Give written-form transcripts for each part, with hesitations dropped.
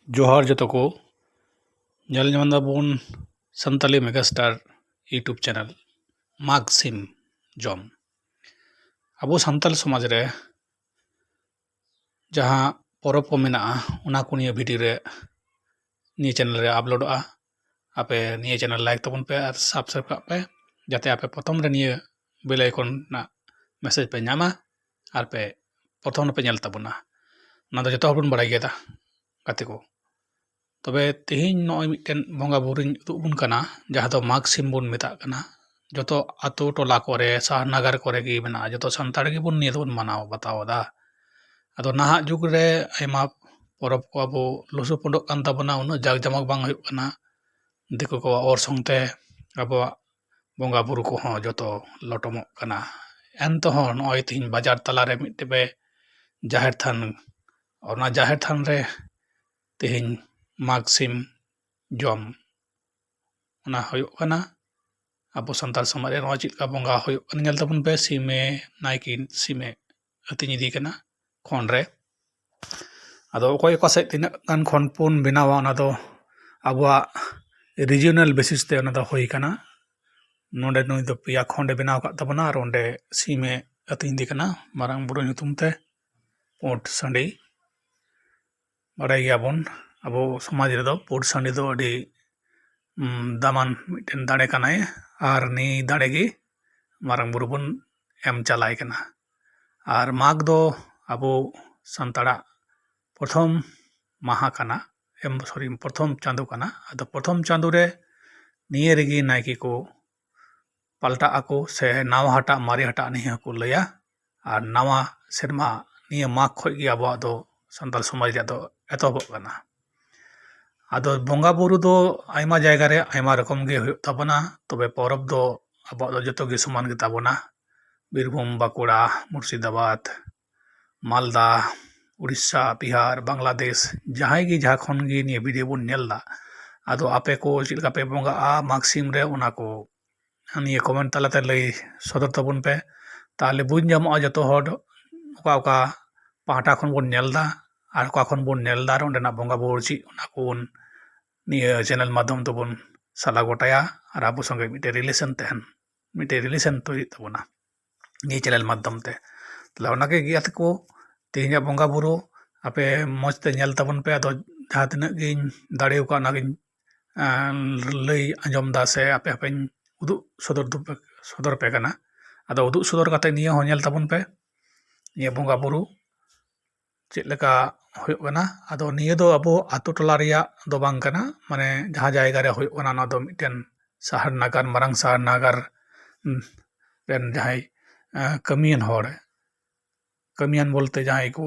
ᱡᱚᱦᱟᱨ ᱡᱚᱛᱚ ᱠᱚ ᱧᱮᱞ ᱧᱟᱢ ᱫᱟᱵᱚᱱ ᱥᱟᱱᱛᱟᱞᱤ ᱢᱮᱜᱟᱥᱴᱟᱨ ᱤᱭᱩᱴᱩᱵᱽ ᱪᱮᱱᱮᱞ ᱢᱟᱜᱽ ᱥᱤᱢ ᱡᱚᱢ ᱟᱵᱚ ᱥᱟᱱᱛᱟᱲ ᱥᱚᱢᱟᱡᱽ ᱨᱮ ᱡᱟᱦᱟᱸ ᱯᱚᱨᱚᱵᱽ ᱠᱚ ᱢᱮᱱᱟᱜᱼᱟ ᱚᱱᱟ ᱠᱚ ᱱᱤᱭᱟᱹ ᱵᱷᱤᱰᱤᱭᱳ ᱨᱮ ᱱᱤᱭᱟᱹ ᱪᱮᱱᱮᱞ ᱨᱮ ᱟᱯᱞᱳᱰᱚᱜᱼᱟ। ᱟᱯᱮ ᱱᱤᱭᱟᱹ ᱪᱮᱱᱮᱞ ᱞᱟᱭᱤᱠ ᱛᱟᱵᱚᱱ ᱯᱮ ᱟᱨ ᱥᱟᱵᱥᱠᱨᱟᱭᱤᱵ ᱠᱟᱜ ᱯᱮ ᱡᱟᱛᱮ ᱟᱯᱮ ᱯᱨᱚᱛᱷᱚᱢ ᱨᱮ ᱱᱤᱭᱟᱹ ᱵᱮᱞ ᱟᱭᱠᱚᱱ ᱨᱮᱱᱟᱜ ᱢᱮᱥᱮᱡᱽ ᱯᱮ ᱧᱟᱢᱟ ᱟᱨ ᱯᱮ ᱯᱨᱚᱛᱷᱚᱢ ᱨᱮᱯᱮ ᱧᱮᱞ ᱛᱟᱵᱚᱱᱟ। ᱚᱱᱟ ᱫᱚ ᱡᱚᱛᱚ ᱦᱚᱲ ᱵᱚᱱ ᱵᱟᱲᱟᱭ ᱜᱮᱭᱟ ᱜᱟᱛᱮ ᱠᱚ। ᱛᱚᱵᱮ ᱛᱮᱦᱮᱧ ᱱᱚᱜᱼᱚᱭ ᱢᱤᱫᱴᱮᱱ ᱵᱚᱸᱜᱟ ᱵᱩᱨᱩᱧ ᱩᱫᱩᱜ ᱟᱵᱚᱱ ᱠᱟᱱᱟ ᱡᱟᱦᱟᱸ ᱫᱚ ᱢᱟᱜᱽ ᱥᱤᱢ ᱵᱚᱱ ᱢᱮᱛᱟᱜ ᱠᱟᱱᱟ। ᱡᱚᱛᱚ ᱟᱛᱳ ᱴᱚᱞᱟ ᱠᱚᱨᱮ ᱥᱟᱦᱟᱨ ᱱᱟᱜᱟᱨ ᱠᱚᱨᱮ ᱜᱮ ᱢᱮᱱᱟᱜᱼᱟ, ᱡᱚᱛᱚ ᱥᱟᱱᱛᱟᱲ ᱜᱮᱵᱚᱱ ᱱᱤᱭᱟᱹ ᱫᱚᱵᱚᱱ ᱢᱟᱱᱟᱣ ᱵᱟᱛᱟᱣ ᱮᱫᱟ। ᱟᱫᱚ ᱱᱟᱦᱟᱜ ᱡᱩᱜᱽ ᱨᱮ ᱟᱭᱢᱟ ᱯᱚᱨᱚᱵᱽ ᱠᱚ ᱟᱵᱚ ᱞᱩᱥᱩᱯᱩᱸᱰᱚᱜ ᱠᱟᱱ ᱛᱟᱵᱚᱱᱟ, ᱩᱱᱟᱹᱜ ᱡᱟᱠ ᱡᱚᱢᱚᱠ ᱵᱟᱝ ᱦᱩᱭᱩᱜ ᱠᱟᱱᱟ। ᱫᱤᱠᱩ ᱠᱚᱣᱟᱜ ᱚᱨᱥᱚᱝ ᱛᱮ ᱟᱵᱚᱣᱟᱜ ᱵᱚᱸᱜᱟ ᱵᱩᱨᱩ ᱠᱚᱦᱚᱸ ᱡᱚᱛᱚ ᱞᱚᱴᱚᱢᱚᱜ ᱠᱟᱱᱟ। ᱮᱱᱛᱮᱦᱚᱸ ᱱᱚᱜᱼᱚᱭ ᱛᱮᱦᱮᱧ ᱵᱟᱡᱟᱨ ᱛᱟᱞᱟᱨᱮ ᱢᱤᱫᱴᱮᱱ ᱡᱟᱦᱮᱨ ᱛᱷᱟᱱ, ᱚᱱᱟ ᱡᱟᱦᱮᱨ ᱛᱷᱟᱱ ᱨᱮ ᱛᱮᱦᱮᱧ ᱢᱟᱜᱽ ᱥᱤᱢ ᱡᱚᱢ ᱚᱱᱟ ᱦᱩᱭᱩᱜ ᱠᱟᱱᱟ। ᱟᱵᱚ ᱥᱟᱱᱛᱟᱲ ᱥᱚᱢᱟᱡᱽ ᱨᱮ ᱱᱚᱣᱟ ᱪᱮᱫ ᱞᱮᱠᱟ ᱵᱚᱸᱜᱟ ᱦᱩᱭᱩᱜ ᱠᱟᱱᱟ ᱧᱮᱞ ᱛᱟᱵᱚᱱ ᱯᱮ। ᱱᱟᱭᱠᱮ ᱥᱤᱢᱮ ᱟᱹᱛᱤᱧ ᱤᱫᱤ ᱠᱟᱱᱟ ᱠᱷᱚᱱ ᱨᱮ। ᱟᱫᱚ ᱚᱠᱚᱭ ᱚᱠᱟ ᱥᱮᱫ ᱛᱤᱱᱟᱹᱜ ᱜᱟᱱ ᱠᱷᱚᱱ ᱵᱚᱱ ᱵᱮᱱᱟᱣᱟ ᱚᱱᱟ ᱫᱚ ᱟᱵᱚᱣᱟᱜ ᱨᱤᱡᱤᱭᱚᱱᱟᱞ ᱵᱮᱥᱤᱥ ᱛᱮ ᱚᱱᱟ ᱫᱚ ᱦᱩᱭ ᱠᱟᱱᱟ। ᱱᱚᱰᱮ ᱱᱩᱭ ᱫᱚ ᱯᱮᱭᱟ ᱠᱷᱚᱸᱰᱮ ᱵᱮᱱᱟᱣ ᱟᱠᱟᱫ ᱛᱟᱵᱚᱱᱟ ᱟᱨ ᱚᱸᱰᱮ ᱥᱤᱢᱮ ᱟᱹᱛᱤᱧ ᱤᱫᱤ ᱠᱟᱱᱟ ᱢᱟᱨᱟᱝ ᱵᱩᱨᱩ ᱧᱩᱛᱩᱢ ᱛᱮ। ᱯᱩᱸᱰ ᱥᱟᱺᱰᱤ ᱵᱟᱲᱟᱭ ᱜᱮᱭᱟᱵᱚᱱ ᱟᱵᱚ ᱥᱚᱢᱟᱡᱽ ᱨᱮᱫᱚ ᱯᱩᱸᱰ ᱥᱟᱺᱰᱤ ᱫᱚ ᱟᱹᱰᱤ ᱫᱟᱢᱟᱱ ᱢᱤᱫᱴᱮᱱ ᱫᱟᱲᱮ ᱠᱟᱱᱟᱭ ᱟᱨ ᱱᱤᱭ ᱫᱟᱲᱮ ᱜᱮ ᱢᱟᱨᱟᱝ ᱵᱩᱨᱩ ᱵᱚᱱ ᱮᱢ ᱪᱟᱞᱟᱭ ᱠᱟᱱᱟ। ᱟᱨ ᱢᱟᱜᱽ ᱫᱚ ᱟᱵᱚ ᱥᱟᱱᱛᱟᱲᱟᱜ ᱯᱨᱚᱛᱷᱚᱢ ᱢᱟᱦᱟ ᱠᱟᱱᱟ, ᱯᱨᱚᱛᱷᱚᱢ ᱪᱟᱸᱫᱳ ᱠᱟᱱᱟ। ᱟᱫᱚ ᱯᱨᱚᱛᱷᱚᱢ ᱪᱟᱸᱫᱳ ᱨᱮ ᱱᱤᱭᱟᱹ ᱨᱮᱜᱮ ᱱᱟᱭᱠᱮ ᱠᱚ ᱯᱟᱞᱴᱟᱜ ᱟᱠᱚ ᱥᱮ ᱱᱟᱣᱟ ᱦᱟᱴᱟᱜ ᱢᱟᱨᱮ ᱦᱟᱴᱟᱜ ᱱᱤᱭᱟᱹ ᱦᱚᱸᱠᱚ ᱞᱟᱹᱭᱟ। ᱟᱨ ᱱᱟᱣᱟ ᱥᱮᱨᱢᱟ ᱱᱤᱭᱟᱹ ᱢᱟᱜᱽ ᱠᱷᱚᱡ ᱜᱮ ᱟᱵᱚᱣᱟᱜ ᱫᱚ ᱥᱟᱱᱛᱟᱲ ᱥᱚᱢᱟᱡᱽ ᱨᱮᱭᱟᱜ ᱫᱚ ᱮᱛᱚᱦᱚᱵᱚᱜ ᱠᱟᱱᱟ। ᱟᱫᱚ ᱵᱚᱸᱜᱟ ᱵᱩᱨᱩ ᱫᱚ ᱟᱭᱢᱟ ᱡᱟᱭᱜᱟ ᱨᱮ ᱟᱭᱢᱟ ᱨᱚᱠᱚᱢ ᱜᱮ ᱦᱩᱭᱩᱜ ᱛᱟᱵᱚᱱᱟ, ᱛᱚᱵᱮ ᱯᱚᱨᱚᱵᱽ ᱫᱚ ᱟᱵᱚᱣᱟᱜ ᱫᱚ ᱡᱚᱛᱚ ᱜᱮ ᱥᱚᱢᱟᱱ ᱜᱮᱛᱟᱵᱚᱱᱟ। ᱵᱤᱨᱵᱷᱩᱢ, ᱵᱟᱸᱠᱩᱲᱟ, ᱢᱩᱨᱥᱤᱫᱟᱵᱟᱫᱽ, ᱢᱟᱞᱫᱟ, ᱩᱲᱤᱥᱥᱟ, ᱵᱤᱦᱟᱨ, ᱵᱟᱝᱞᱟᱫᱮশ ᱡᱟᱦᱟᱸᱭ ᱜᱮ ᱡᱟᱦᱟᱸ ᱠᱷᱚᱱ ᱜᱮ ᱱᱤᱭᱟᱹ ᱵᱷᱤᱰᱤᱭᱳ ᱵᱚᱱ ᱧᱮᱞ ᱮᱫᱟ, ᱟᱫᱚ ᱟᱯᱮ ᱠᱚ ᱪᱮᱫ ᱞᱮᱠᱟ ᱯᱮ ᱵᱚᱸᱜᱟᱜᱼᱟ ᱢᱟᱜᱽ ᱥᱤᱢ ᱨᱮ ᱚᱱᱟ ᱠᱚ ᱱᱤᱭᱟᱹ ᱠᱚᱢᱮᱱᱴ ᱛᱟᱞᱟᱛᱮ ᱞᱟᱹᱭ ᱥᱚᱫᱚᱨ ᱛᱟᱵᱚᱱ ᱯᱮ। ᱛᱟᱦᱚᱞᱮ ᱵᱩঝ ᱧᱟᱢᱚᱜᱼᱟ ᱡᱚᱛᱚ ᱦᱚᱲ ᱚᱠᱟ ᱚᱠᱟ ᱯᱟᱦᱴᱟ ᱠᱷᱚᱱ ᱵᱚᱱ ᱧᱮᱞ ᱮᱫᱟ ᱟᱨ ᱚᱠᱟ ᱠᱷᱚᱱ ᱵᱚᱱ ᱧᱮᱞ ᱮᱫᱟ ᱟᱨ ᱚᱸᱰᱮᱱᱟᱜ ᱵᱚᱸᱜᱟ ᱵᱩᱨᱩ ᱪᱮᱫ ᱚᱱᱟ ᱠᱚᱵᱚᱱ ᱱᱤᱭᱟᱹ ᱪᱮᱱᱮᱞ ᱢᱟᱫᱽᱫᱷᱚᱢ ᱛᱮᱵᱚᱱ ᱥᱟᱞᱟ ᱜᱚᱴᱟᱭᱟ ᱟᱨ ᱟᱵᱚ ᱥᱚᱸᱜᱮ ᱢᱤᱫᱴᱮᱱ ᱨᱤᱞᱮᱥᱚᱱ ᱛᱳᱭᱨᱤᱜ ᱛᱟᱵᱚᱱᱟ ᱱᱤᱭᱟᱹ ᱪᱮᱱᱮᱞ ᱢᱟᱫᱽᱫᱷᱚᱢ ᱛᱮ। ᱛᱟᱦᱚᱞᱮ ᱚᱱᱟᱜᱮ ᱜᱟᱛᱮ ᱠᱚ ᱛᱮᱦᱮᱧᱟᱜ ᱵᱚᱸᱜᱟ ᱵᱩᱨᱩ ᱟᱯᱮ ᱢᱚᱡᱽ ᱛᱮ ᱧᱮᱞ ᱛᱟᱵᱚᱱ ᱯᱮ। ᱟᱫᱚ ᱡᱟᱦᱟᱸ ᱛᱤᱱᱟᱹᱜ ᱜᱤᱧ ᱫᱟᱲᱮᱣᱟᱠᱟᱫ ᱚᱱᱟᱜᱤᱧ ᱞᱟᱹᱭ ᱟᱸᱡᱚᱢ ᱮᱫᱟ ᱥᱮ ᱟᱯᱮ ᱦᱚᱸᱯᱮᱧ ᱩᱫᱩᱜ ᱥᱚᱫᱚᱨ ᱯᱮ ᱠᱟᱱᱟ। ᱟᱫᱚ ᱩᱫᱩᱜ ᱥᱚᱫᱚᱨ ᱠᱟᱛᱮ ᱱᱤᱭᱟᱹ ᱦᱚᱸ ᱧᱮᱞ ᱛᱟᱵᱚᱱ ᱯᱮ ᱱᱤᱭᱟᱹ ᱵᱚᱸᱜᱟ ᱵᱩᱨᱩ ᱪᱮᱫ ᱞᱮᱠᱟ ᱦᱩᱭᱩᱜ ᱠᱟᱱᱟ। ᱟᱫᱚ ᱱᱤᱭᱟᱹ ᱫᱚ ᱟᱵᱚ ᱟᱛᱳ ᱴᱚᱞᱟ ᱨᱮᱭᱟᱜ ᱫᱚ ᱵᱟᱝ ᱠᱟᱱᱟ, ᱢᱟᱱᱮ ᱡᱟᱦᱟᱸ ᱡᱟᱭᱜᱟ ᱨᱮ ᱦᱩᱭᱩᱜ ᱠᱟᱱᱟ ᱚᱱᱟ ᱫᱚ ᱢᱤᱫᱴᱮᱱ ᱥᱟᱦᱟᱨ ᱱᱟᱜᱟᱨ, ᱢᱟᱨᱟᱝ ᱥᱟᱦᱟᱨ ᱱᱟᱜᱟᱨ ᱨᱮᱱ ᱡᱟᱦᱟᱸᱭ ᱠᱟᱹᱢᱤᱭᱟᱱ ᱦᱚᱲ, ᱠᱟᱹᱢᱤᱭᱟᱱ ᱵᱚᱞᱛᱮ ᱡᱟᱦᱟᱸᱭ ᱠᱚ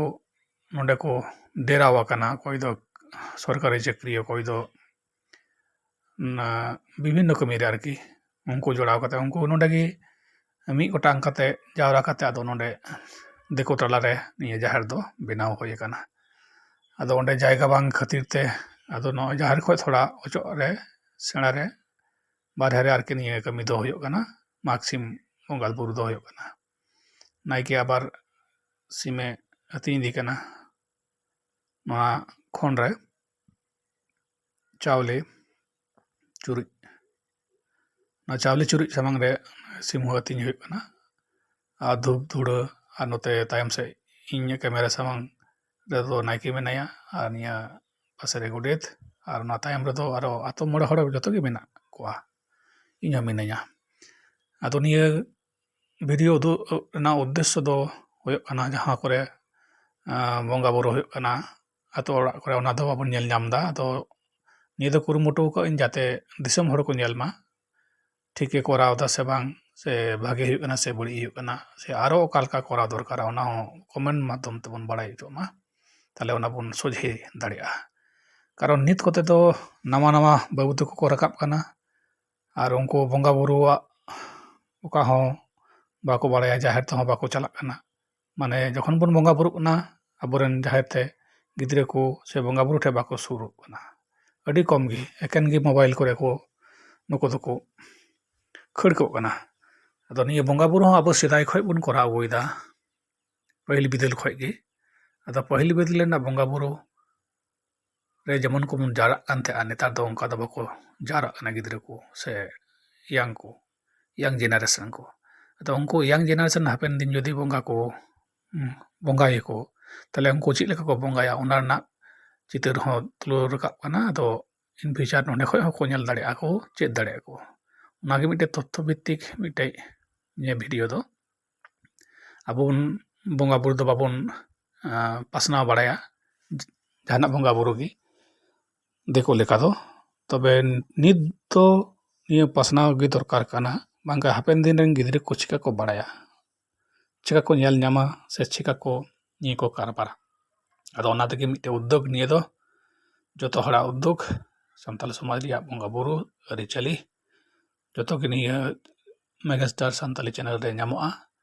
ᱱᱚᱸᱰᱮ ᱠᱚ ᱰᱮᱨᱟᱣ ᱟᱠᱟᱱᱟ, ᱚᱠᱚᱭ ᱫᱚ ᱥᱚᱨᱠᱟরি ᱪᱟᱹᱠᱨᱤ, ᱚᱠᱚᱭ ᱫᱚ ᱵᱤᱵᱷᱤᱱᱱᱚ ᱠᱟᱹᱢᱤᱨᱮ ᱟᱨᱠᱤ ᱩᱱᱠᱩ ᱡᱚᱲᱟᱣ ᱠᱟᱛᱮ ᱩᱱᱠᱩ ᱱᱚᱸᱰᱮ ᱜᱮ ᱢᱤᱫ ᱜᱚᱴᱟᱝ ᱠᱟᱛᱮ ᱡᱟᱣᱨᱟ ᱠᱟᱛᱮ ᱟᱫᱚ ᱱᱚᱸᱰᱮ ᱫᱤᱠᱩ ᱴᱚᱞᱟᱨᱮ ᱱᱤᱭᱟᱹ ᱡᱟᱦᱮᱨ ᱫᱚ ᱵᱮᱱᱟᱣ ᱦᱩᱭ ᱟᱠᱟᱱᱟ। ᱟᱫᱚ ᱚᱸᱰᱮ ᱡᱟᱭᱜᱟ ᱵᱟᱝ ᱠᱷᱟᱹᱛᱤᱨ ᱛᱮ ᱟᱫᱚ ᱱᱚᱜᱼᱚᱭ ᱡᱟᱦᱮᱨ ᱠᱷᱚᱡ ᱛᱷᱚᱲᱟ ᱚᱪᱚᱜ ᱨᱮ ᱥᱮᱬᱟ ᱨᱮ ᱵᱟᱨᱦᱮ ᱨᱮ ᱟᱨᱠᱤ ᱱᱤᱭᱟᱹ ᱠᱟᱹᱢᱤ ᱫᱚ ᱦᱩᱭᱩᱜ ᱠᱟᱱᱟ। ᱢᱟᱜᱽ ᱥᱤᱢ ᱵᱚᱸᱜᱟ ᱵᱩᱨᱩ ᱫᱚ ᱦᱩᱭᱩᱜ ᱠᱟᱱᱟ। ᱱᱟᱭᱠᱮ ᱟᱵᱟᱨ ᱥᱤᱢᱮ ᱟᱹᱛᱤᱧ ᱤᱫᱤ ᱠᱟᱱᱟ ᱱᱚᱣᱟ ᱠᱷᱚᱱ ᱨᱮ ᱪᱟᱣᱞᱮ ᱪᱩᱨᱩᱡ, ᱚᱱᱟ ᱪᱟᱣᱞᱮ ᱪᱩᱨᱩᱡ ᱥᱟᱢᱟᱝ ᱨᱮ ᱥᱤᱢ ᱦᱚᱸ ᱟᱹᱛᱤᱧ ᱦᱩᱭᱩᱜ ᱠᱟᱱᱟ ᱟᱨ धूप धूᱲᱟᱹ ᱟᱨ ᱱᱚᱛᱮ ᱛᱟᱭᱚᱢ ᱥᱮᱫ ᱤᱧ ᱠᱮᱢᱮᱨᱟ ᱥᱟᱢᱟᱝ ᱨᱮᱫᱚ ᱱᱟᱭᱠᱮ ᱢᱮᱱᱟᱭᱟ ᱟᱨ ᱱᱤᱭᱟᱹ ᱯᱟᱥᱮ ᱨᱮ ᱜᱚᱰᱮᱛ ᱟᱨ ᱚᱱᱟ ᱛᱟᱭᱚᱢ ᱨᱮᱫᱚ ᱟᱨᱚ ᱟᱛᱳ ᱢᱚᱬᱮ ᱦᱚᱲ ᱡᱚᱛᱚ ᱜᱮ ᱢᱮᱱᱟᱜ ᱠᱚᱣᱟ, ᱤᱧ ᱦᱚᱸ ᱢᱤᱱᱟᱹᱧᱟ। ᱟᱫᱚ ᱱᱤᱭᱟᱹ ᱵᱷᱤᱰᱤᱭᱳ ᱩᱫᱩᱜ ᱨᱮᱱᱟᱜ ᱩᱫᱽᱫᱮᱥᱥᱚ ᱫᱚ ᱦᱩᱭᱩᱜ ᱠᱟᱱᱟ ᱡᱟᱦᱟᱸ ᱠᱚᱨᱮ ᱵᱚᱸᱜᱟ ᱵᱩᱨᱩ ᱦᱩᱭᱩᱜ ᱠᱟᱱᱟ ᱟᱛᱳ ᱚᱲᱟᱜ ᱠᱚᱨᱮ ᱚᱱᱟ ᱫᱚ ᱵᱟᱵᱚᱱ ᱧᱮᱞ ᱧᱟᱢ ᱮᱫᱟ। ᱟᱫᱚ ᱱᱤᱭᱟᱹ ᱫᱚ ᱠᱩᱨᱩᱢᱩᱴᱩ ᱟᱠᱟᱜ ᱟᱹᱧ ᱡᱟᱛᱮ ᱫᱤᱥᱚᱢ ᱦᱚᱲ ᱠᱚ ᱧᱮᱞ ᱢᱟ ᱴᱷᱤᱠᱮ ᱠᱚᱨᱟᱣ ᱮᱫᱟ ᱥᱮ ᱵᱟᱝ, ᱥᱮ ᱵᱷᱟᱜᱮ ᱦᱩᱭᱩᱜ ᱠᱟᱱᱟ ᱥᱮ ᱵᱟᱹᱲᱤᱡ ᱦᱩᱭᱩᱜ ᱠᱟᱱᱟ, ᱥᱮ ᱟᱨᱚ ᱚᱠᱟ ᱞᱮᱠᱟ ᱠᱚᱨᱟᱣ ᱫᱚᱨᱠᱟᱨᱟ ᱚᱱᱟ ᱦᱚᱸ ᱠᱚᱢᱮᱱᱴ ᱢᱟᱫᱽᱫᱷᱚᱢ ᱛᱮᱵᱚᱱ ᱵᱟᱲᱟᱭ ᱦᱚᱪᱚᱜ ᱢᱟ, ᱛᱟᱦᱚᱞᱮ ᱚᱱᱟ ᱵᱚᱱ ᱥᱚᱡᱷᱮ ᱫᱟᱲᱮᱭᱟᱜᱼᱟ। ᱠᱟᱨᱚᱱ ᱱᱤᱛ ᱠᱚᱛᱮ ᱫᱚ ᱱᱟᱣᱟ ᱱᱟᱣᱟ ᱵᱟᱹᱵᱩ ᱛᱟᱠᱚ ᱠᱚ ᱨᱟᱠᱟᱵ ᱠᱟᱱᱟ ᱟᱨ ᱩᱱᱠᱩ ᱵᱚᱸᱜᱟ ᱵᱩᱨᱩᱣᱟᱜ ᱚᱠᱟ ᱦᱚᱸ ᱵᱟᱠᱚ ᱵᱟᱲᱟᱭᱟ, ᱡᱟᱦᱮᱨ ᱛᱮᱦᱚᱸ ᱵᱟᱠᱚ ᱪᱟᱞᱟᱜ ᱠᱟᱱᱟ। ᱢᱟᱱᱮ ᱡᱚᱠᱷᱚᱱ ᱵᱚᱱ ᱵᱚᱸᱜᱟ ᱵᱩᱨᱩᱜ ᱠᱟᱱᱟ ᱟᱵᱚᱨᱮᱱ ᱡᱟᱦᱮᱨ ᱛᱮ ᱜᱤᱫᱽᱨᱟᱹ ᱠᱚ ᱥᱮ ᱵᱚᱸᱜᱟ ᱵᱩᱨᱩ ᱴᱷᱮᱡ ᱵᱟᱠᱚ ᱥᱩᱨᱩᱜ ᱠᱟᱱᱟ, ᱟᱹᱰᱤ ᱠᱚᱢ ᱜᱮ ᱮᱠᱮᱱ ᱜᱮ ᱢᱳᱵᱟᱭᱤᱞ ᱠᱚᱨᱮ ᱠᱚ ᱱᱩᱠᱩ ᱫᱚᱠᱚ ᱠᱷᱟᱹᱲ ᱠᱚᱜ ᱠᱟᱱᱟ। ᱟᱫᱚ ᱱᱤᱭᱟᱹ ᱵᱚᱸᱜᱟ ᱵᱩᱨᱩ ᱦᱚᱸ ᱟᱵᱚ ᱥᱮᱫᱟᱭ ᱠᱷᱚᱡ ᱵᱚᱱ ᱠᱚᱨᱟᱣ ᱟᱹᱜᱩᱭᱮᱫᱟ, ᱯᱟᱹᱦᱤᱞ ᱵᱤᱫᱟᱹᱞ ᱠᱷᱚᱡ ᱜᱮ। ᱟᱫᱚ ᱯᱟᱹᱦᱤᱞ ᱵᱤᱫᱟᱹᱞ ᱨᱮᱱᱟᱜ ᱵᱚᱸᱜᱟ ᱵᱩᱨᱩ ᱨᱮ ᱡᱮᱢᱚᱱ ᱠᱚᱵᱚᱱ ᱡᱟᱣᱨᱟᱜ ᱠᱟᱱ ᱛᱟᱦᱮᱸᱜᱼᱟ ᱱᱮᱛᱟᱨ ᱫᱚ ᱚᱱᱠᱟ ᱫᱚ ᱵᱟᱠᱚ ᱡᱟᱣᱨᱟᱜ ᱠᱟᱱᱟ ᱜᱤᱫᱽᱨᱟᱹ ᱠᱚ ᱥᱮ ᱤᱭᱟᱝ ᱡᱮᱱᱟᱨᱮᱥᱚᱱ ᱠᱚ ᱟᱫᱚ ᱩᱱᱠᱩ ᱤᱭᱟᱝ ᱡᱮᱱᱟᱨᱮᱥᱚᱱ ᱦᱟᱯᱮᱱ ᱫᱤᱱ ᱡᱩᱫᱤ ᱵᱚᱸᱜᱟᱭᱟᱠᱚ ᱛᱟᱦᱞᱮ उनको ᱪᱮᱫ ᱞᱮᱠᱟ ᱠᱚ ᱵᱚᱸगाᱭᱟ ᱚᱱᱟ ᱨᱮᱱᱟᱜ ᱪᱤᱛᱟᱹᱨ ᱦᱚᱸ ᱛᱩᱞᱟᱹᱣ ᱨᱟᱠᱟᱵ ᱠᱟᱱᱟ ᱟᱫᱚ ᱤᱱ ᱯᱷᱤᱭᱩᱪᱟᱨ ᱱᱚᱸᱰᱮ ᱠᱷᱚᱡ ᱦᱚᱸᱠᱚ ᱧᱮᱞ ᱫᱟᱲᱮᱭᱟᱜᱼᱟ ᱠᱚ ᱪᱮᱫ ᱫᱟᱲᱮᱭᱟᱜᱼᱟ ᱠᱚ ᱚᱱᱟᱜᱮ ᱢᱤᱫᱴᱮᱡ ᱛᱚᱛᱛᱷᱚ ᱵᱷᱤᱛᱛᱤᱠ ᱢᱤᱫᱴᱮᱡ ᱱᱤᱭᱟᱹ ᱵᱷᱤᱰᱤᱭᱳ ᱫᱚ ᱟᱵᱚ ᱵᱚᱱ ᱵᱚᱸᱜᱟ ᱵᱩᱨᱩ ᱫᱚ ᱵᱟᱵᱚᱱ ᱯᱟᱥᱱᱟᱣ ᱵᱟᱲᱟᱭᱟ ᱡᱟᱦᱟᱱᱟᱜ ᱵᱚᱸᱜᱟ ᱵᱩᱨᱩ ᱜᱮ ᱫᱤᱠᱩ ᱞᱮᱠᱟ ᱫᱚ ᱛᱚᱵᱮ ᱱᱤᱛ ᱫᱚ ᱱᱤᱭᱟᱹ ᱯᱟᱥᱱᱟᱣ ᱜᱮ ᱫᱚᱨᱠᱟর ᱠᱟᱱᱟ ᱵᱟᱝᱠᱷᱟᱱ ᱦᱟᱯᱮᱱ ᱫᱤᱱ ᱨᱮᱱ ᱜᱤᱫᱽᱨᱟᱹ ᱠᱚ ᱪᱤᱠᱟ ᱠᱚ ᱵᱟᱲᱟᱭᱟ ᱪᱤᱠᱟ ᱠᱚ ᱧᱮᱞ ᱧᱟᱢᱟ ᱥᱮ ᱪᱤᱠᱟ ᱠᱚ ᱱᱤᱭᱟᱹ ᱠᱚ ᱠᱟᱨᱵᱟᱨᱟ ᱟᱫᱚ ᱚᱱᱟ ᱛᱮᱜᱮ ᱢᱤᱫᱴᱮᱡ ᱩᱫᱽᱫᱳᱜᱽ ᱱᱤᱭᱟᱹ ᱫᱚ ᱡᱚᱛᱚ ᱦᱚᱲᱟᱜ ᱩᱫᱽᱫᱳᱜᱽ ᱥᱟᱱᱛᱟᱞ ᱥᱚᱢᱟᱡᱽ ᱨᱮᱭᱟᱜ ᱵᱚᱸᱜᱟ ᱵᱩᱨᱩ ᱟᱹᱨᱤᱪᱟᱹᱞᱤ ᱡᱚᱛᱚ ᱜᱮ ᱱᱤᱭᱟᱹ ᱢᱮᱜᱟᱥᱴᱟᱨ ᱥᱟᱱᱛᱟᱞᱤ ᱪᱮᱱᱮᱞ ᱨᱮ ᱧᱟᱢᱚᱜᱼᱟ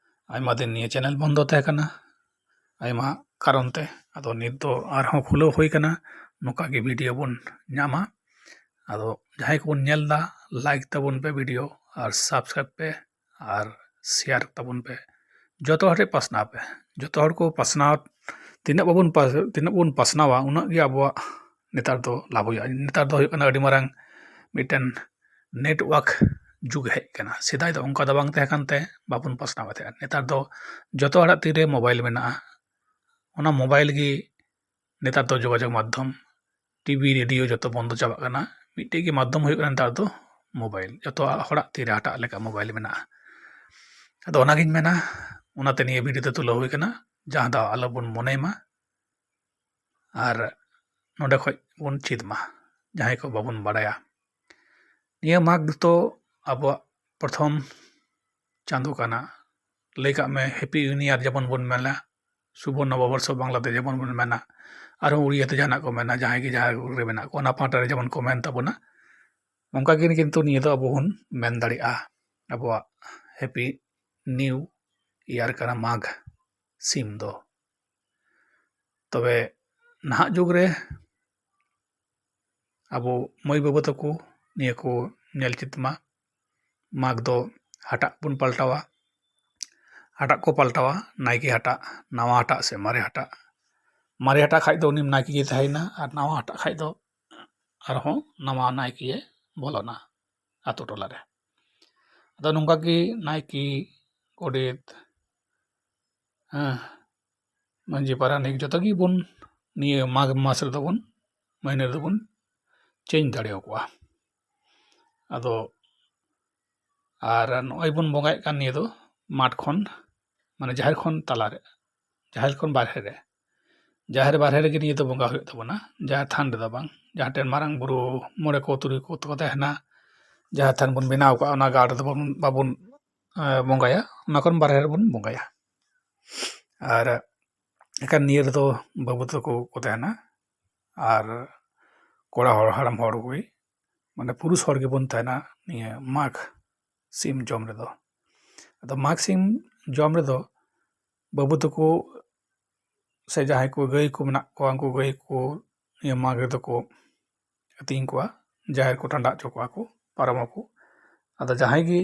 ᱟᱭᱢᱟ din ᱱᱤᱭᱟᱹ ᱪᱮᱱᱮᱞ ᱵᱚᱱᱫᱚ ᱛᱟᱦᱮᱸ ᱠᱟᱱᱟ ᱟᱭᱢᱟ ᱠᱟᱨᱚᱱ ᱛᱮ ᱟᱫᱚ ᱱᱤᱛ ᱫᱚ ᱟᱨᱦᱚᱸ ᱠᱷᱩᱞᱟᱹᱣ ᱦᱩᱭ ᱠᱟᱱᱟ ᱱᱚᱝᱠᱟ ᱜᱮ ᱵᱷᱤᱰᱤᱭᱳ ᱵᱚᱱ ᱧᱟᱢᱟ ᱟᱫᱚ ᱡᱟᱦᱟᱸᱭ ᱠᱚᱵᱚᱱ ᱧᱮᱞ ᱫᱟ ᱞᱟᱭᱤᱠ ᱛᱟᱵᱚᱱ ᱯᱮ ᱵᱷᱤᱰᱤᱭᱳ ᱟᱨ ᱥᱟᱵᱥᱠᱨᱟইᱵ ᱯᱮ ᱟᱨ শেয়ার তাবন পে যত হরে পাসনাও পে যত হড় কো পাসনাও তিনাᱹᱜ bon pasnawa unaᱹᱜ ᱜᱮ ᱟᱵᱚᱣᱟᱜ ᱱᱮᱛᱟর ᱫᱚ ᱞᱟᱵᱷ ᱦᱩᱭᱩᱜᱼᱟ ᱱᱮᱛᱟর ᱫᱚ ᱦᱩᱭᱩᱜ ᱠᱟᱱᱟ ᱟᱹᱰᱤ ᱢᱟᱨᱟᱝ ᱢᱤᱫᱴᱮᱱ ᱱᱮᱴᱣᱟᱨᱠ ᱡᱩᱜᱽ ᱦᱮᱡ ᱠᱟᱱᱟ ᱥᱮᱫᱟᱭ ᱫᱚ ᱚᱱᱠᱟ ᱫᱚ ᱵᱟᱝ ᱛᱟᱦᱮᱸ ᱠᱟᱱᱛᱮ ᱵᱟᱵᱚᱱ ᱯᱟᱥᱱᱟᱣ ᱛᱟᱦᱮᱸᱜᱼᱟ ᱱᱮᱛᱟর ᱫᱚ ᱡᱚᱛᱚ ᱦᱚᱲᱟᱜ ᱛᱤᱨᱮ ᱢᱳᱵᱟᱭᱤᱞ ᱢᱮᱱᱟᱜᱼᱟ ᱚᱱᱟ ᱢᱳᱵᱟᱭᱤᱞ ᱜᱮ ᱱᱮᱛᱟর ᱫᱚ ᱡᱳᱜᱟᱡᱳᱜᱽ ᱢᱟᱫᱽᱫᱷᱚᱢ ᱴᱤᱵᱷি রেডিও ᱡᱚᱛᱚ ᱵᱚᱱᱫᱚ ᱪᱟᱵᱟᱜ ᱠᱟᱱᱟ ᱢᱤᱫᱴᱮᱡ ᱜᱮ ᱢᱟᱫᱽᱫᱷᱚᱢ ᱦᱩᱭᱩᱜ ᱠᱟᱱᱟ ᱱᱮᱛᱟর ᱫᱚ ᱢᱳᱵᱟᱭᱤᱞ ᱡᱚᱛᱚ ᱦᱚᱲᱟᱜ ᱛᱤᱨᱮ ᱦᱟᱴᱟᱜ ᱞᱮᱠᱟ ᱢᱳᱵᱟᱭᱤᱞ ᱢᱮᱱᱟᱜᱼᱟ ᱟᱫᱚ ᱚᱱᱟᱜᱤᱧ ᱢᱮᱱᱟ ᱚᱱᱟᱛᱮ ᱱᱤᱭᱟᱹ ᱵᱷᱤᱰᱤᱭᱳ ᱛᱮ ᱛᱩᱞᱟᱹᱣ ᱦᱩᱭ ᱠᱟᱱᱟ ᱡᱟᱦᱟᱸ ᱫᱚ ᱟᱞᱚᱵᱚᱱ ᱢᱚᱱᱮᱭ ᱢᱟ ᱟᱨ ᱱᱚᱸᱰᱮ ᱠᱷᱚᱡ ᱵᱚᱱ ᱪᱮᱫ ᱢᱟ ᱡᱟᱦᱟᱸᱭ ᱠᱚ ᱵᱟᱵᱚᱱ ᱵᱟᱲᱟᱭᱟ ᱱᱤᱭᱟᱹ ᱢᱟᱜᱽ ᱫᱚ ᱟᱵᱚᱣᱟᱜ ᱯᱨᱚᱛᱷᱚᱢ ᱪᱟᱸᱫᱳ ᱠᱟᱱᱟ ᱞᱟᱹᱭ ᱠᱟᱜ ᱢᱮ ᱦᱮᱯᱤ ᱱᱤᱭᱩ ᱤᱭᱟᱨ ᱡᱮᱢᱚᱱ ᱵᱚᱱ ᱢᱮᱱᱟ ᱥᱩᱵᱚ ᱱᱚᱵᱚᱵᱚᱨᱥᱚ ᱵᱟᱝᱞᱟᱛᱮ ᱡᱮᱢᱚᱱ ᱵᱚᱱ ᱢᱮᱱᱟ ᱟᱨᱦᱚᱸ ᱩᱲᱤᱭᱟᱹᱛᱮ ᱡᱟᱦᱟᱱᱟᱜ ᱠᱚ ᱢᱮᱱᱟ ᱡᱟᱦᱟᱸᱭ ᱜᱮ ᱡᱟᱦᱟᱸ ᱨᱮ ᱢᱮᱱᱟᱜ ᱠᱚ ᱚᱱᱟ ᱯᱟᱦᱴᱟ ᱨᱮ ᱡᱮᱢᱚᱱ ᱠᱚ ᱢᱮᱱ ᱛᱟᱵᱚᱱᱟ ᱚᱱᱠᱟ ᱜᱮ ᱠᱤᱱᱛᱩ ᱱᱤᱭᱟᱹ ᱫᱚ ᱟᱵᱚ ᱵᱚᱱ ᱢᱮᱱ ᱫᱟᱲᱮᱭᱟᱜᱼᱟ ᱟᱵᱚᱣᱟᱜ ᱦᱮᱯᱤ ᱱᱤᱭᱩ ᱤᱭᱟᱨ ᱠᱟᱱᱟ ᱢᱟᱜᱽ ᱥᱤᱢ ᱫᱚ ᱛᱚᱵᱮ ᱱᱟᱦᱟᱜ ᱡᱩᱜᱽ ᱨᱮ ᱟᱵᱚ ᱢᱟᱹᱭ ᱵᱟᱹᱵᱩ ᱛᱟᱠᱚ ᱱᱤᱭᱟᱹ ᱠᱚ ᱧᱮᱞ ᱪᱮᱫ ᱢᱟ ᱢᱟᱜᱽ ᱫᱚ ᱦᱟᱴᱟᱜ ᱵᱚᱱ ᱯᱟᱞᱴᱟᱣᱟ ᱦᱟᱴᱟᱜ ᱠᱚ ᱯᱟᱞᱴᱟᱣᱟ ᱱᱟᱭᱠᱮ ᱦᱟᱴᱟᱜ ᱱᱟᱣᱟ ᱦᱟᱴᱟᱜ ᱥᱮ ᱢᱟᱨᱮ ᱦᱟᱴᱟᱜ ᱠᱷᱟᱡ ᱫᱚ ᱩᱱᱤ ᱱᱟᱭᱠᱮ ᱜᱮ ᱛᱟᱦᱮᱸᱭᱮᱱᱟ ᱟᱨ ᱱᱟᱣᱟ ᱦᱟᱴᱟᱜ ᱠᱷᱟᱡ ᱫᱚ ᱟᱨᱦᱚᱸ ᱱᱟᱣᱟ ᱱᱟᱭᱠᱮ ᱵᱚᱞᱚᱱᱟ ᱟᱛᱳ ᱴᱚᱞᱟ ᱨᱮ ᱟᱫᱚ ᱱᱚᱝᱠᱟ ᱜᱮ ᱱᱟᱭᱠᱮ ᱜᱚᱰᱮᱛ ᱢᱟᱹᱡᱷᱤ ᱯᱟᱨᱟᱱᱤᱠ ᱡᱚᱛᱚ ᱜᱮ ᱵᱚᱱ ᱱᱤᱭᱟᱹ ᱢᱟᱜᱽ ᱢᱟᱥ ᱨᱮᱫᱚ ᱵᱚᱱ ᱢᱟᱹᱦᱱᱟᱹ ᱨᱮᱫᱚ ᱵᱚᱱ ᱪᱮᱧᱡᱽ ᱫᱟᱲᱮᱭᱟᱠᱚᱣᱟ ᱟᱫᱚ ᱟᱨ ᱱᱚᱜᱼᱚᱭ ᱵᱚᱱ ᱵᱚᱸᱜᱟᱭᱮᱫ ᱠᱟᱱ ᱱᱤᱭᱟᱹ ᱫᱚ ᱢᱟᱴᱷ ᱠᱷᱚᱱ ᱢᱟᱱᱮ ᱡᱟᱦᱮᱨ ᱠᱷᱚᱱ ᱛᱟᱞᱟᱨᱮ ᱡᱟᱦᱮᱨ ᱠᱷᱚᱱ ᱵᱟᱨᱦᱮ ᱨᱮ ᱡᱟᱦᱮᱨ ᱵᱟᱨᱦᱮ ᱨᱮᱜᱮ ᱱᱤᱭᱟᱹ ᱫᱚ ᱵᱚᱸᱜᱟ ᱦᱩᱭᱩᱜ ᱛᱟᱵᱚᱱᱟ ᱡᱟᱦᱮᱨ ᱛᱷᱟᱱ ᱨᱮᱫᱚ ᱵᱟᱝ ᱡᱟᱦᱟᱸ ᱴᱷᱮᱱ ᱢᱟᱨᱟᱝ ᱵᱩᱨᱩ ᱢᱚᱬᱮ ᱠᱚ ᱛᱩᱨᱩᱭ ᱠᱚ ᱛᱟᱦᱮᱱᱟ ᱡᱟᱦᱟᱸ ᱛᱷᱟᱱ ᱵᱚᱱ ᱵᱮᱱᱟᱣ ᱠᱟᱜᱼᱟ ᱚᱱᱟ ᱜᱟᱲ ᱨᱮᱫᱚ ᱵᱟᱵᱚᱱ ᱵᱚᱸᱜᱟᱭᱟ ᱚᱱᱟ ᱠᱷᱚᱱ ᱵᱟᱨᱦᱮ ᱨᱮᱵᱚᱱ ᱵᱚᱸᱜᱟᱭᱟ ᱟᱨ ᱮᱱᱠᱷᱟᱱ ᱱᱤᱭᱟᱹ ᱨᱮᱫᱚ ᱵᱟᱹᱵᱩ ᱛᱟᱠᱚ ᱠᱚ ᱛᱟᱦᱮᱱᱟ ᱟᱨ ᱠᱚᱲᱟ ᱦᱚᱲ ᱦᱟᱲᱟᱢ ᱦᱚᱲ ᱠᱚᱜᱮ ᱢᱟᱱᱮ ᱯᱩᱨᱩᱥ ᱦᱚᱲ ᱜᱮᱵᱚᱱ ᱛᱟᱦᱮᱱᱟ ᱱᱤᱭᱟᱹ ᱢᱟᱜᱽ ᱥᱤᱢ ᱡᱚᱢ ᱨᱮᱫᱚ ᱟᱫᱚ ᱢᱟᱜᱽ ᱥᱤᱢ ᱡᱚᱢ ᱨᱮᱫᱚ ᱵᱟᱹᱵᱩ ᱛᱟᱠᱚ ᱥᱮ ᱡᱟᱦᱟᱸᱭ ᱠᱚ ᱜᱟᱹᱭ ko ᱢᱮᱱᱟᱜ ᱠᱚᱣᱟ ᱩᱱᱠᱩ ᱜᱟᱹᱭ ko ᱱᱤᱭᱟᱹ ᱢᱟᱜᱽ ᱨᱮᱫᱚ ᱠᱚ ᱟᱹᱛᱤᱧ ᱠᱚᱣᱟ ᱡᱟᱦᱮᱨ ᱠᱚ ᱴᱟᱸᱰᱟ ᱦᱚᱪᱚ ᱠᱚᱣᱟ ᱠᱚ ᱯᱟᱨᱚᱢᱟᱠᱚ ᱟᱫᱚ ᱡᱟᱦᱟᱸᱭ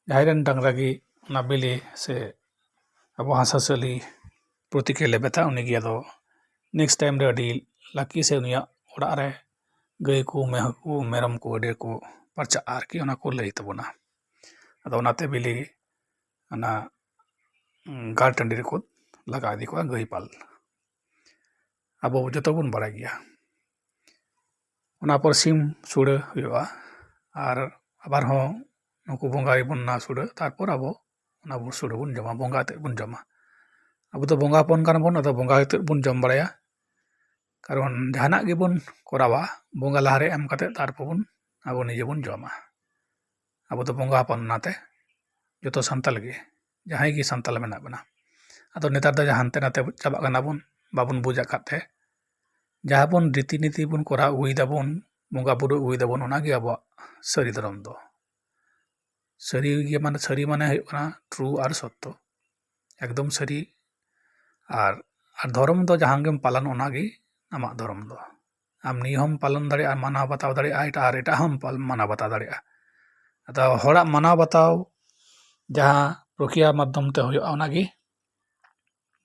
ᱨᱮᱱ ᱰᱟᱝᱨᱟ ᱜᱮ ᱚᱱᱟ ᱵᱤᱞᱤ ᱥᱮ ᱟᱵᱚ ᱦᱟᱸᱥᱼᱦᱟᱸᱥᱞᱤ ᱯᱨᱚᱛᱤᱠᱮ ᱞᱮᱵᱮᱫᱟ ᱩᱱᱤᱜᱮ ᱟᱫᱚ ᱱᱮᱠᱥᱴ ᱴᱟᱭᱤᱢ ᱨᱮ ᱟᱹᱰᱤ ᱞᱟᱹᱠᱤ ᱥᱮ ᱩᱱᱤᱭᱟᱜ ᱚᱲᱟᱜ ᱨᱮ ᱜᱟᱹᱭ ko ᱢᱮᱦᱩ ko ᱢᱮᱨᱚᱢ ko ᱟᱹᱰᱤ ᱠᱚ ᱯᱟᱨᱪᱟᱜᱼᱟ ᱟᱨᱠᱤ ᱚᱱᱟ ᱠᱚ ᱞᱟᱹᱭ ᱛᱟᱵᱚᱱᱟ ᱟᱫᱚ ᱚᱱᱟᱛᱮ ᱵᱤᱞᱤ ᱚᱱᱟ ᱜᱟᱲ ᱴᱟᱺᱰᱤ ᱨᱮᱠᱚ ᱞᱟᱜᱟ ᱤᱫᱤ ᱠᱚᱣᱟ ᱜᱟᱹᱭ ᱯᱟᱞ ᱟᱵᱚ ᱡᱚᱛᱚ ᱵᱚᱱ ᱵᱟᱲᱟᱭ ᱜᱮᱭᱟ ᱚᱱᱟ ᱯᱚᱨ ᱥᱤᱢ ᱥᱩᱲᱟᱹ ᱦᱩᱭᱩᱜᱼᱟ ᱟᱨ ᱟᱵᱟᱨ ᱦᱚᱸ ᱱᱩᱠᱩ ᱵᱚᱸᱜᱟᱭᱟᱵᱚᱱ ᱚᱱᱟ ᱥᱩᱲᱟᱹ ᱛᱟᱨᱯᱚᱨ ᱟᱵᱚ ᱚᱱᱟ ᱥᱩᱲᱟᱹ ᱵᱚᱱ ᱡᱚᱢᱟ ᱵᱚᱸᱜᱟ ᱟᱛᱮᱫ ᱵᱚᱱ ᱡᱚᱢᱟ ᱟᱵᱚ ᱫᱚ ᱵᱚᱸᱜᱟ ᱦᱚᱯᱚᱱ ᱠᱟᱱᱟ ᱵᱚᱱ ᱟᱫᱚ ᱵᱚᱸᱜᱟ ᱟᱛᱮᱫ ᱵᱚᱱ ᱡᱚᱢ ᱵᱟᱲᱟᱭᱟ ᱠᱟᱨᱚᱱ ᱡᱟᱦᱟᱱᱟᱜ ᱜᱮᱵᱚᱱ ᱠᱚᱨᱟᱣᱟ ᱵᱚᱸᱜᱟ ᱞᱟᱦᱟᱨᱮ ᱮᱢ ᱠᱟᱛᱮᱫ ᱛᱟᱨᱯᱚᱨ ᱟᱵᱚ ᱱᱤᱡᱮ ᱵᱚᱱ ᱡᱚᱢᱟ ᱟᱵᱚ ᱫᱚ ᱵᱚᱸᱜᱟ ᱦᱚᱯᱚᱱ ᱚᱱᱟᱛᱮ ᱡᱚᱛᱚ ᱥᱟᱱᱛᱟᱞ ᱜᱮ ᱡᱟᱦᱟᱸᱭ ᱜᱮ ᱥᱟᱱᱛᱟᱞ ᱢᱮᱱᱟᱜ ᱵᱚᱱᱟ ᱟᱫᱚ ᱱᱮᱛᱟᱨ ᱫᱚ ᱦᱟᱱᱛᱮ ᱱᱟᱛᱮ ᱪᱟᱵᱟᱜ ᱠᱟᱱᱟ ᱵᱚᱱ ᱵᱟᱵᱚᱱ ᱵᱩᱡᱽ ᱟᱠᱟᱫ ᱛᱮ ᱡᱟᱦᱟᱸ ᱵᱚᱱ ᱨᱤᱛᱤ ᱱᱤᱛᱤ ᱵᱚᱱ ᱠᱚᱨᱟᱣ ᱟᱹᱜᱩᱭ ᱫᱟᱵᱚᱱ ᱵᱚᱸᱜᱟ ᱵᱩᱨᱩ ᱟᱹᱜᱩᱭ ᱫᱟᱵᱚᱱ ᱚᱱᱟᱜᱮ ᱟᱵᱚᱣᱟᱜ ᱥᱟᱹᱨᱤ ᱫᱷᱚᱨᱚᱢ ᱫᱚ ᱥᱟᱹᱨᱤ ᱢᱟᱱᱮ ᱦᱩᱭᱩᱜ ᱠᱟᱱᱟ ᱴᱨᱩ ᱟᱨ ᱥᱚᱛᱛᱚ ᱮᱠᱫᱚᱢ ᱥᱟᱹᱨᱤ ᱟᱨ ᱫᱷᱚᱨᱚᱢ ᱫᱚ ᱡᱟᱦᱟᱸ ᱜᱮᱢ ᱯᱟᱞᱚᱱ ᱚᱱᱟᱜᱮ ᱟᱢᱟᱜ ᱫᱷᱚᱨᱚᱢ ᱫᱚ ᱟᱢ ᱱᱤᱭᱟᱹ ᱦᱚᱢ ᱯᱟᱞᱚᱱ ᱫᱟᱲᱮᱭᱟᱜᱼᱟ ᱢᱟᱱᱟᱣ ᱵᱟᱛᱟᱣ ᱫᱟᱲᱮᱭᱟᱜᱼᱟ ᱟᱨ ᱮᱴᱟᱜ ᱦᱚᱢ ᱢᱟᱱᱟᱣ ᱵᱟᱛᱟᱣ ᱫᱟᱲᱮᱭᱟᱜᱼᱟ ᱟᱫᱚ ᱦᱚᱲᱟᱜ ᱢᱟᱱᱟᱣ ᱵᱟᱛᱟᱣ ᱡᱟᱦᱟᱸ ᱯᱨᱚᱠᱨᱤᱭᱟ ᱢᱟᱫᱽᱫᱷᱚᱢ ᱛᱮ ᱦᱩᱭᱩᱜᱼᱟ ᱚᱱᱟᱜᱮ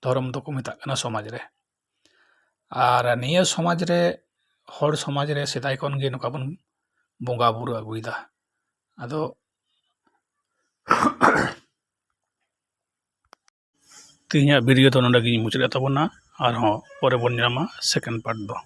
ᱫᱷᱚᱨᱚᱢ ᱫᱚᱠᱚ ᱢᱮᱛᱟᱜ ᱠᱟᱱᱟ ᱥᱚᱢᱟᱡᱽ ᱨᱮ ᱟᱨ ᱱᱤᱭᱟᱹ ᱥᱚᱢᱟᱡᱽ ᱨᱮ ᱦᱚᱲ ᱥᱚᱢᱟᱡᱽ ᱨᱮ ᱥᱮᱫᱟᱭ ᱠᱷᱚᱱ ᱜᱮ ᱱᱚᱝᱠᱟ ᱵᱚᱱ ᱵᱚᱸᱜᱟ ᱵᱩᱨᱩ ᱟᱹᱜᱩᱭᱮᱫᱟ᱾ ᱟᱫᱚ ᱛᱮᱦᱮᱧᱟᱜ ᱵᱷᱤᱰᱤᱭᱳ ᱫᱚ ᱱᱚᱰᱮ ᱜᱤᱧ ᱢᱩᱪᱟᱹᱫ ᱛᱟᱵᱚᱱᱟ, ᱟᱨᱦᱚᱸ ᱯᱚᱨᱮ ᱵᱚᱱ ᱧᱟᱢᱟ ᱥᱮᱠᱮন্ড ᱯᱟর্ট ᱫᱚ।